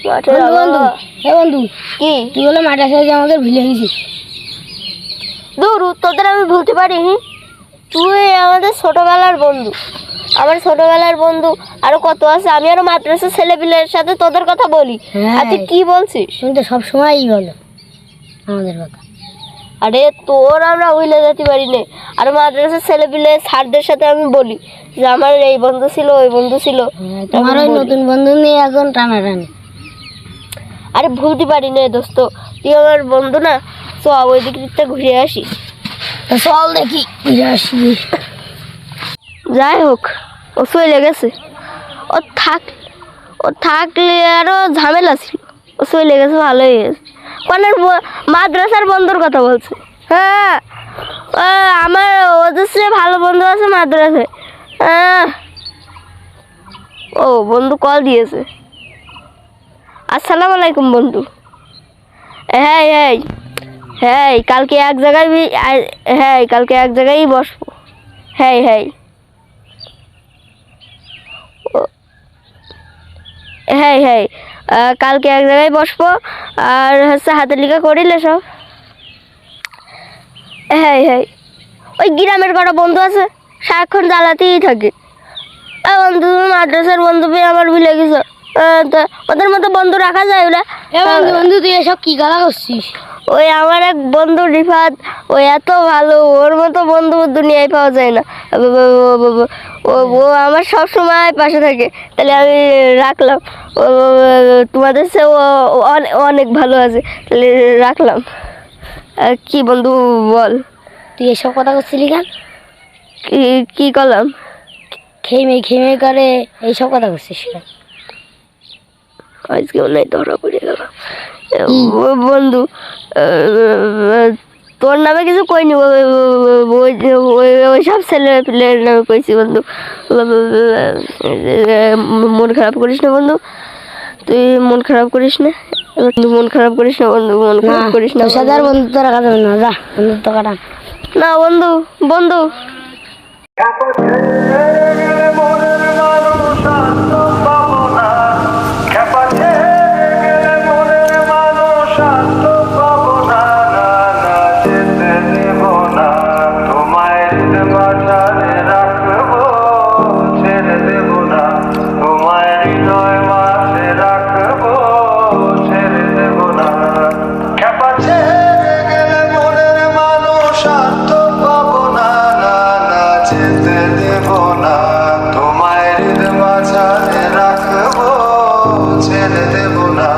বন্ধু হে বন্ধু কি তুই বলে মাঠে এসে আমাদের ভুলে গেছিস। দূর তোদের আমি ভুলতে পারিনি। তুই আমাদের ছোটবেলার বন্ধু, আমার ছোটবেলার বন্ধু আরো কত আছে। আমি আরো মাদ্রাসার ছেলেপিলের সাথে তোদের কথা বলি, আর তুই কি বলছিস? তুমি তো সবসময়ই বলো আমাদের কথা। আরে তোর আমরা ভুলে যেতে পারি না। আর মাদ্রাসার ছেলেপিলে স্যারদের সাথে আমি বলি যে আমার এই বন্ধু ছিল ওই বন্ধু ছিল। তোমার ওই নতুন বন্ধু নিয়ে এখন টানাটানি। আরে ভুলতে পারি না দোস্ত, তুই আমার বন্ধু না। তো ওই দিকটা ঘুরে আসি। চল দেখি ঘুরে আসি। যাই হোক, ও চলে গেছে। ও থাকলে আরো ঝামেলা ছিল। ও চলে গেছে, ভালোই গেছে। কোনের মাদ্রাসার বন্ধুর কথা বলছে? হ্যাঁ, আমার ওদের চেয়ে ভালো বন্ধু আছে মাদ্রাসায়। ও বন্ধু কল দিয়েছে। আসসালামু আলাইকুম বন্ধু। হ্যাঁ হ্যাঁ হ্যাঁ, কালকে এক জায়গায় হ্যাঁ কালকে এক জায়গায়ই বসবো। হ্যাঁ হ্যাঁ হ্যাঁ হ্যাঁ, কালকে এক জায়গায় বসবো। আর হচ্ছে হাতে লিখা করিলে সব। হ্যাঁ হ্যাঁ, ওই গ্রামের কটা বন্ধু আছে, সারাক্ষণ জ্বালাতেই থাকে। বন্ধু মাদ্রাসার বন্ধু পেয়ে আমার ভুলে গেছো। ওদের মতো বন্ধু রাখা যায় ওরা? বন্ধু তুই এসব কি গালা করছিস? ওই আমার এক বন্ধু রিফাত, ও এত ভালো, ওর মতো বন্ধু দুনিয়ায় পাওয়া যায় না। ও আমার সব সময় পাশে থাকে, তাহলে আমি রাখলাম। তোমাদের চেয়ে ও অনেক ভালো আছে, তাহলে রাখলাম। কি বন্ধু বল? তুই এসব কথা করছিলি কেন? কি করলাম? খেমে করে এইসব কথা করছিস কেন? আজকে অনেক ধরা পড়ে গেল বন্ধু। তোর নামে কিছু কইনি, ওই সব ছেলে প্লেয়ার নামে কইছি বন্ধু। মন খারাপ করিস না বন্ধু, তুই মন খারাপ করিস না। মন খারাপ করিস না বন্ধু, মন খারাপ করিস না। বন্ধুত্ব রাখা যাবে না, যা বন্ধুত্ব কাটা না বন্ধু। বন্ধু তোমায় মাঝারে রাখবো, ছেড়ে দেব না।